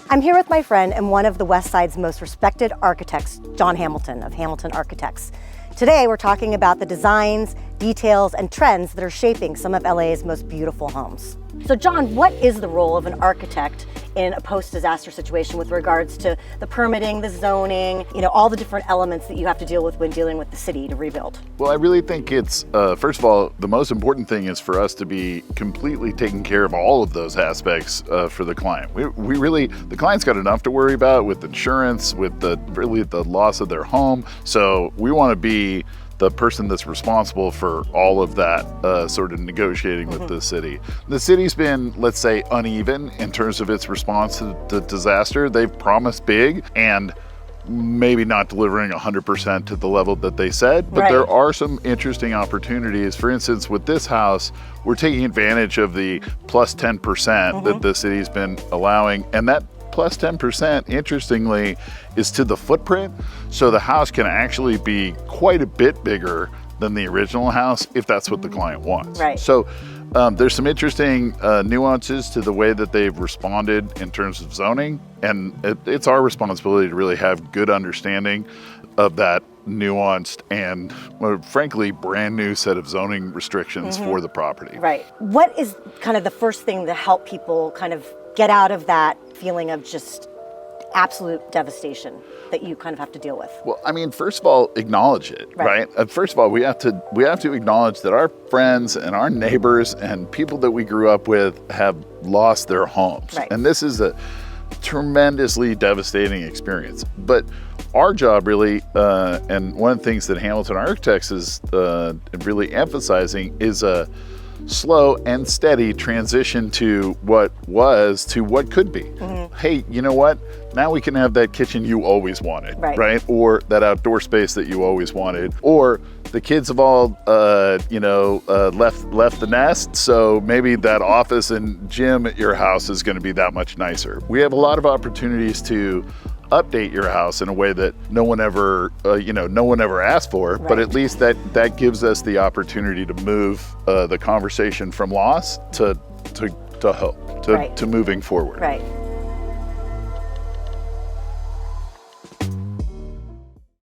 I'm here with my friend and one of the West Side's most respected architects, John Hamilton of Hamilton Architects. Today, we're talking about the designs, details, and trends that are shaping some of LA's most beautiful homes. So John, what is the role of an architect in a post-disaster situation with regards to the permitting, the zoning, all the different elements that you have to deal with when dealing with the city to rebuild? Well, I really think it's, first of all, the most important thing is for us to be completely taking care of all of those aspects for the client. We really, the client's got enough to worry about with insurance, with the loss of their home. So we want to be the person that's responsible for all of that sort of negotiating with the city. The city's been, let's say, uneven in terms of its response to the disaster. They've promised big and maybe not delivering 100% to the level that they said, but there are some interesting opportunities. For instance, with this house, we're taking advantage of the plus 10% that the city's been allowing, and that plus 10%, interestingly, is to the footprint. So the house can actually be quite a bit bigger than the original house if that's what the client wants. Right. So there's some interesting nuances to the way that they've responded in terms of zoning. And it's our responsibility to really have good understanding of that nuanced and, well, frankly, brand new set of zoning restrictions for the property. Right. What is kind of the first thing to help people kind of get out of that feeling of just absolute devastation that you kind of have to deal with? Well, I mean, first of all, acknowledge it, right? First of all, we have to acknowledge that our friends and our neighbors and people that we grew up with have lost their homes. Right. And this is a tremendously devastating experience. But our job really, and one of the things that Hamilton Architects is really emphasizing is a slow and steady transition to what was to what could be. Hey, you know what? Now we can have that kitchen you always wanted, right? Or that outdoor space that you always wanted. Or the kids have all, left the nest, so maybe that office and gym at your house is going to be that much nicer. We have a lot of opportunities to update your house in a way that no one ever asked for, but at least that gives us the opportunity to move the conversation from loss to hope, to moving forward. Right.